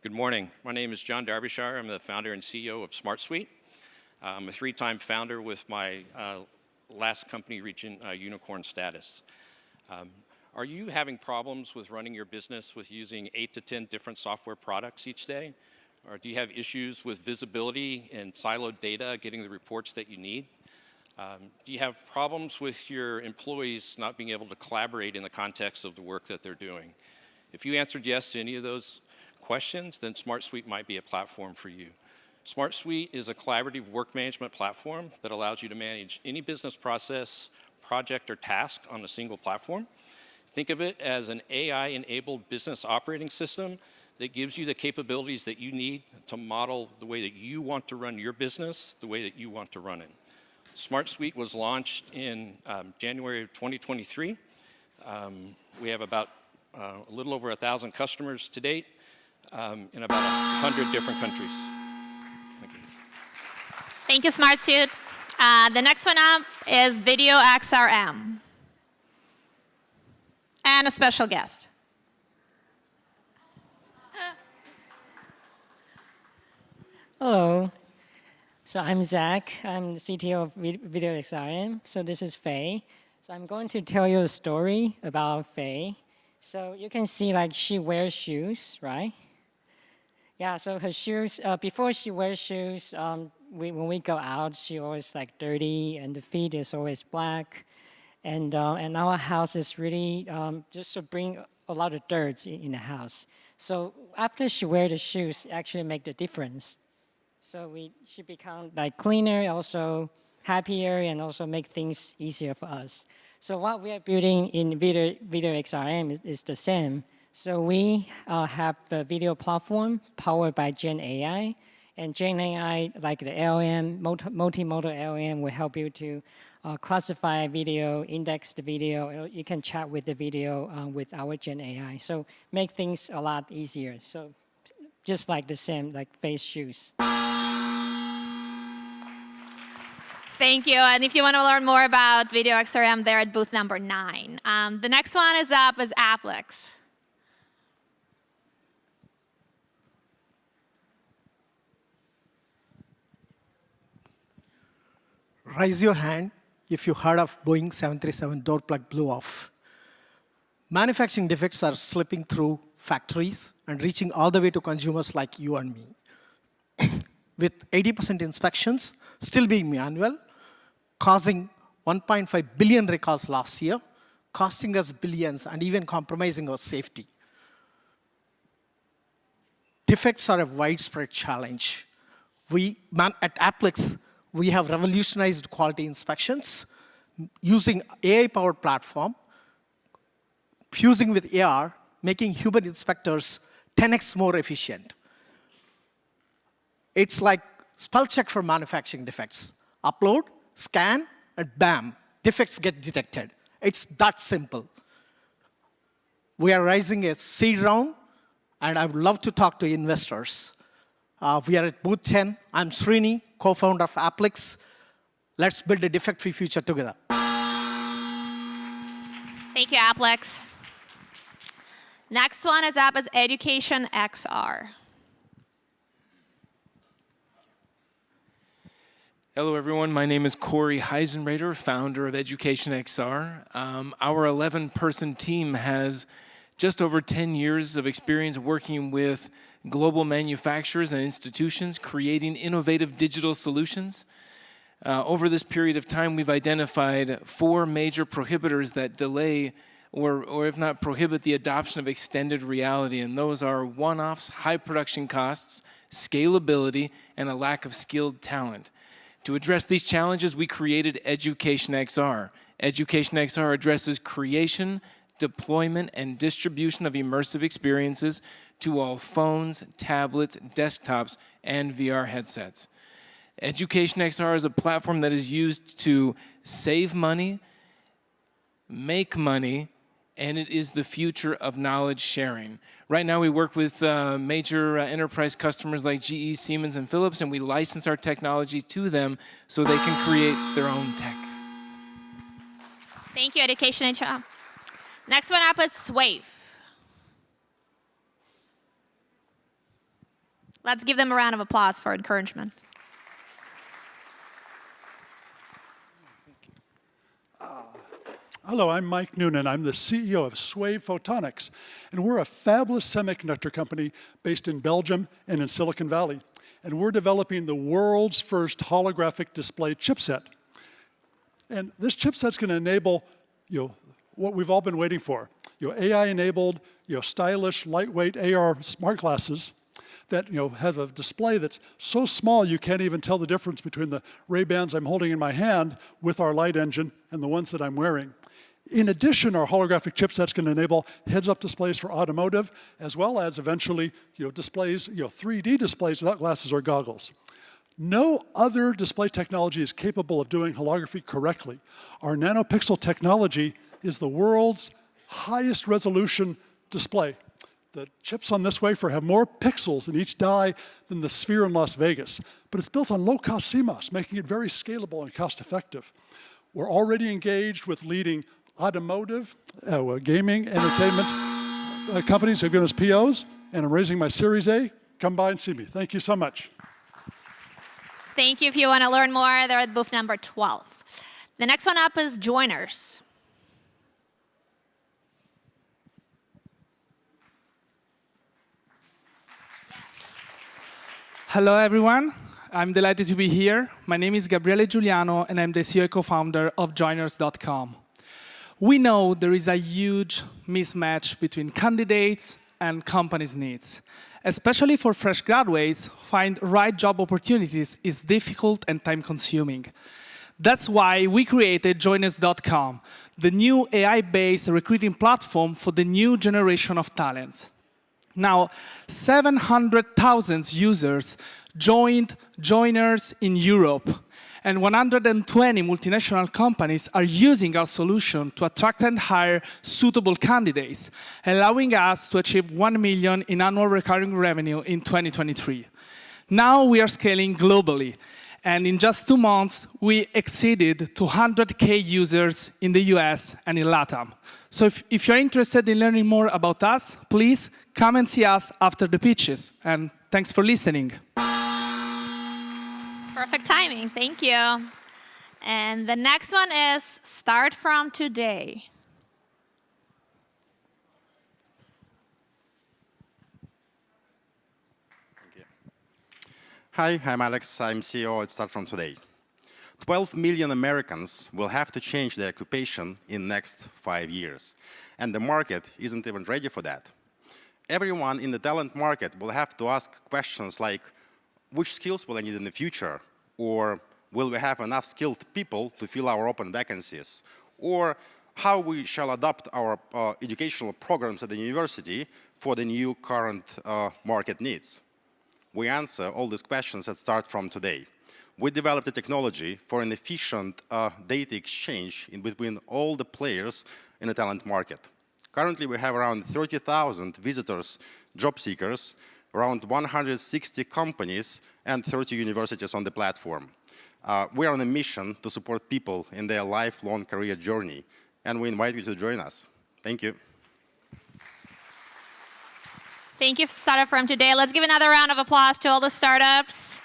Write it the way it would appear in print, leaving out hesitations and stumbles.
Good morning. My name is John Darbyshire. I'm the founder and CEO of SmartSuite. I'm a three-time founder with my last company reaching unicorn status. Are you having problems with running your business with using 8 to 10 different software products each day? Or do you have issues with visibility and siloed data, getting the reports that you need? Do you have problems with your employees not being able to collaborate in the context of the work that they're doing? If you answered yes to any of those questions, then SmartSuite might be a platform for you. SmartSuite is a collaborative work management platform that allows you to manage any business process, project, or task on a single platform. Think of it as an AI-enabled business operating system that gives you the capabilities that you need to model the way that you want to run your business, the way that you want to run it. SmartSuite was launched in January of 2023. We have about a little over 1,000 customers to date in about 100 different countries. Thank you. Thank you, SmartSuite. The next one up is VideoXRM. And a special guest. Hello. So I'm Zach. I'm the CTO of VideoXRM. So this is Faye. So I'm going to tell you a story about Faye. So you can see like she wears shoes, right? Yeah, so her shoes, before she wears shoes, when we go out, she always like dirty and the feet is always black. And our house is really just to bring a lot of dirt in the house. So after she wears the shoes, actually make the difference. So she become like cleaner, also happier, and also make things easier for us. So what we are building in VideoXRM is the same. So we have the video platform powered by Gen AI. And Gen AI, like the LLM, multimodal LLM, will help you to classify video, index the video. You can chat with the video with our Gen AI. So make things a lot easier. So just like the same, like face shoes. Thank you. And if you want to learn more about VideoXRM, they're at booth number 9. The next one is up is Applix. Raise your hand if you heard of Boeing 737 door plug blew off. Manufacturing defects are slipping through factories and reaching all the way to consumers like you and me. With 80% inspections still being manual, causing 1.5 billion recalls last year, costing us billions and even compromising our safety. Defects are a widespread challenge. At Applix, we have revolutionized quality inspections using AI-powered platform, fusing with AR, making human inspectors 10x more efficient. It's like spell check for manufacturing defects. Upload, scan, and bam, defects get detected. It's that simple. We are raising a seed round, and I would love to talk to investors. We are at booth 10. I'm Srini, co-founder of Applix. Let's build a defect-free future together. Thank you, Applix. Next one is up as EducationXR. Hello, everyone. My name is Corey Heisenrader, founder of EducationXR. Our 11-person team has just over 10 years of experience working with global manufacturers and institutions, creating innovative digital solutions. Over this period of time, we've identified 4 major prohibitors that delay or if not prohibit the adoption of extended reality, and those are one-offs, high production costs, scalability, and a lack of skilled talent. To address these challenges, we created EducationXR. EducationXR addresses creation, deployment, and distribution of immersive experiences to all phones, tablets, desktops, and VR headsets. EducationXR is a platform that is used to save money, make money, and it is the future of knowledge sharing. Right now, we work with major enterprise customers like GE, Siemens, and Philips, and we license our technology to them so they can create their own tech. Thank you, EducationXR. Next one up is Swave. Let's give them a round of applause for encouragement. Hello, I'm Mike Noonan. I'm the CEO of Swave Photonics, and we're a fabless semiconductor company based in Belgium and in Silicon Valley. And we're developing the world's first holographic display chipset. And this chipset's going to enable, what we've all been waiting for. AI-enabled, stylish, lightweight AR smart glasses that have a display that's so small you can't even tell the difference between the Ray-Bans I'm holding in my hand with our light engine and the ones that I'm wearing. In addition, our holographic chipset's going to enable heads-up displays for automotive, as well as eventually displays, 3D displays without glasses or goggles. No other display technology is capable of doing holography correctly. Our nanopixel technology is the world's highest resolution display. The chips on this wafer have more pixels in each die than the Sphere in Las Vegas, but it's built on low-cost CMOS, making it very scalable and cost-effective. We're already engaged with leading automotive, gaming, entertainment companies who have given us POs, and I'm raising my Series A. Come by and see me. Thank you so much. Thank you. If you want to learn more, they're at booth number 12. The next one up is Joinrs. Hello, everyone. I'm delighted to be here. My name is Gabriele Giuliano, and I'm the CEO and co-founder of Joinrs.com. We know there is a huge mismatch between candidates and companies' needs. Especially for fresh graduates, find right job opportunities is difficult and time-consuming. That's why we created Joinrs.com, the new AI-based recruiting platform for the new generation of talents. Now, 700,000 users joined Joinrs in Europe, and 120 multinational companies are using our solution to attract and hire suitable candidates, allowing us to achieve 1 million in annual recurring revenue in 2023. Now we are scaling globally, and in just 2 months, we exceeded 200K users in the US and in LATAM. So if you're interested in learning more about us, please come and see us after the pitches, and thanks for listening. Perfect timing. Thank you. And the next one is Start From Today. Thank you. Hi, I'm Alex. I'm CEO at Start From Today. 12 million Americans will have to change their occupation in the next 5 years. And the market isn't even ready for that. Everyone in the talent market will have to ask questions like, which skills will I need in the future? Or will we have enough skilled people to fill our open vacancies? Or how we shall adapt our educational programs at the university for the new current market needs? We answer all these questions at Start From Today. We developed a technology for an efficient data exchange in between all the players in the talent market. Currently, we have around 30,000 visitors, job seekers, around 160 companies, and 30 universities on the platform. We are on a mission to support people in their lifelong career journey, and we invite you to join us. Thank you. Thank you, Startup From Today. Let's give another round of applause to all the startups.